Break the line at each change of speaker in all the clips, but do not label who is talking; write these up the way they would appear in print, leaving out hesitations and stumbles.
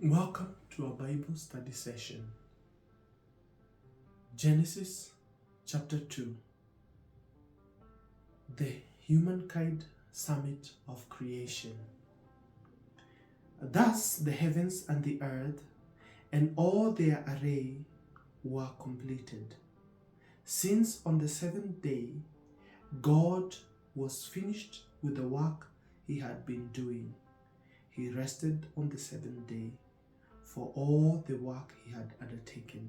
Welcome to our Bible study session. Genesis chapter 2, the Humankind Summit of Creation. Thus the heavens and the earth and all their array were completed, since on the seventh day God was finished with the work he had been doing. He rested on the seventh day for all the work he had undertaken.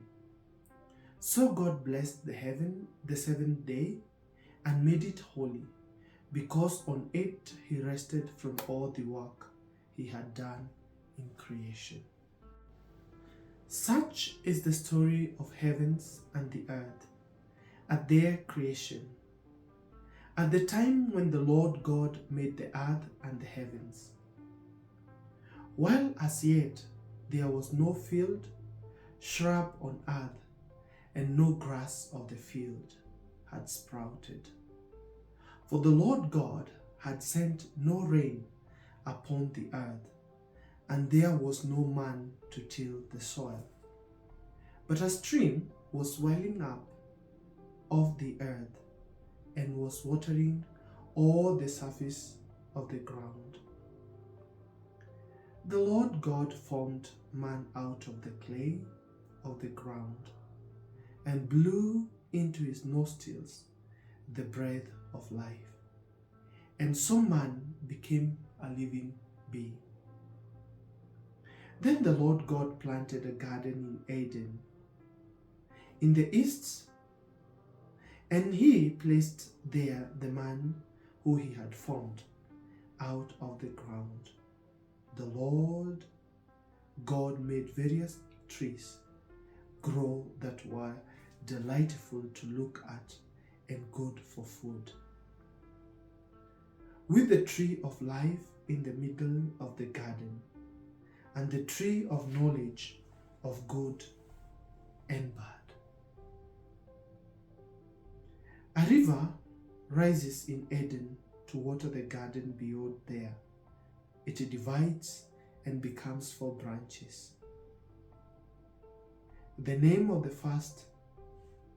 So God blessed the seventh day, and made it holy, because on it he rested from all the work he had done in creation. Such is the story of heavens and the earth at their creation, at the time when the Lord God made the earth and the heavens. While as yet there was no field, shrub on earth, and no grass of the field had sprouted. For the Lord God had sent no rain upon the earth, and there was no man to till the soil. But a stream was welling up of the earth, and was watering all the surface of the ground. The Lord God formed man out of the clay of the ground, and blew into his nostrils the breath of life, and so man became a living being. Then the Lord God planted a garden in Eden, in the east, and he placed there the man who he had formed out of the ground. The Lord God made various trees grow that were delightful to look at and good for food, with the tree of life in the middle of the garden, and the tree of knowledge of good and bad. A river rises in Eden to water the garden beyond there. It divides and becomes 4 branches. The name of the first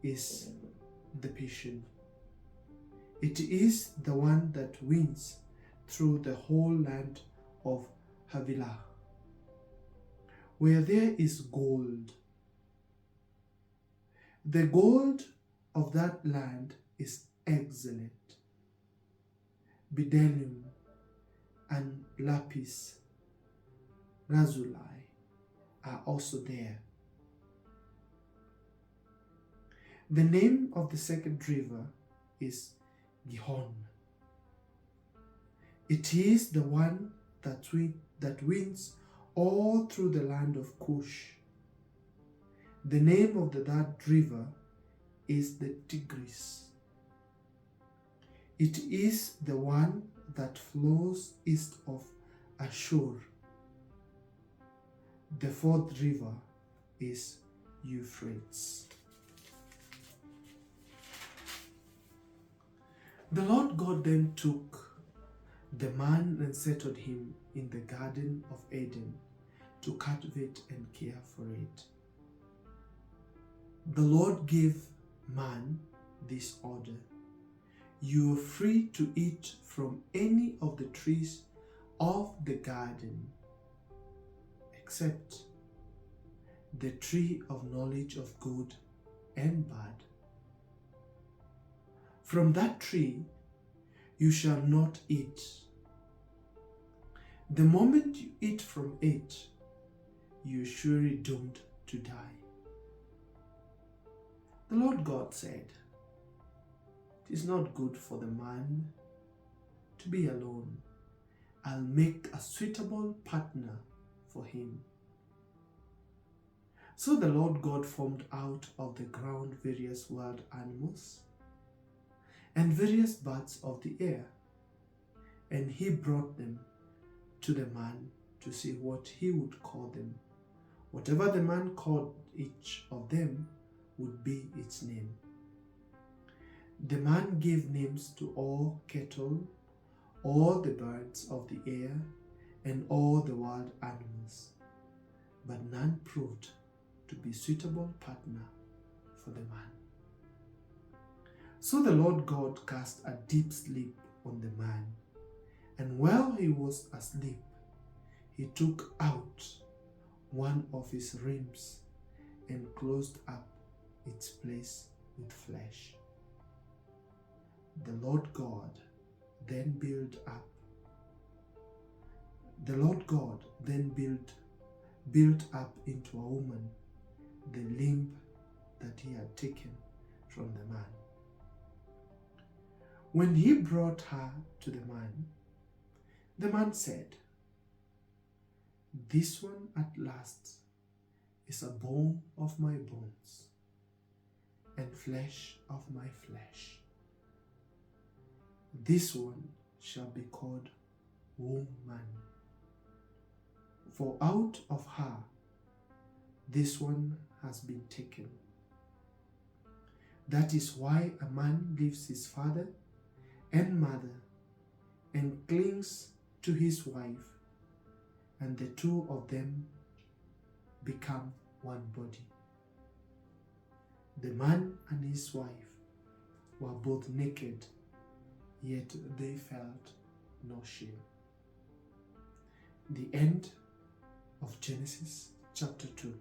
is the Pishon. It is the one that winds through the whole land of Havilah, where there is gold. The gold of that land is excellent. Bdellium and lapis lazuli are also there. The name of the second river is Gihon. It is the one that winds all through the land of Cush. The name of the third river is the Tigris. It is the one that flows east of Ashur. The fourth river is Euphrates. The Lord God then took the man and settled him in the Garden of Eden to cultivate and care for it. The Lord gave man this order: you are free to eat from any of the trees of the garden, except the tree of knowledge of good and bad. From that tree you shall not eat. The moment you eat from it, you are surely doomed to die. The Lord God said, it is not good for the man to be alone. I'll make a suitable partner for him. So the Lord God formed out of the ground various wild animals and various birds of the air, and he brought them to the man to see what he would call them. Whatever the man called each of them would be its name. The man gave names to all cattle, all the birds of the air, and all the wild animals. but none proved to be suitable partner for the man. So the Lord God cast a deep sleep on the man, and while he was asleep, he took out one of his ribs and closed up its place with flesh. The Lord God then built up into a woman the limb that he had taken from the man. When he brought her to the man said, "This one at last is a bone of my bones and flesh of my flesh. This one shall be called woman, for out of her this one has been taken. That is why a man leaves his father and mother and clings to his wife, and the two of them become one body." The man and his wife were both naked, yet they felt no shame. The end of Genesis chapter 2.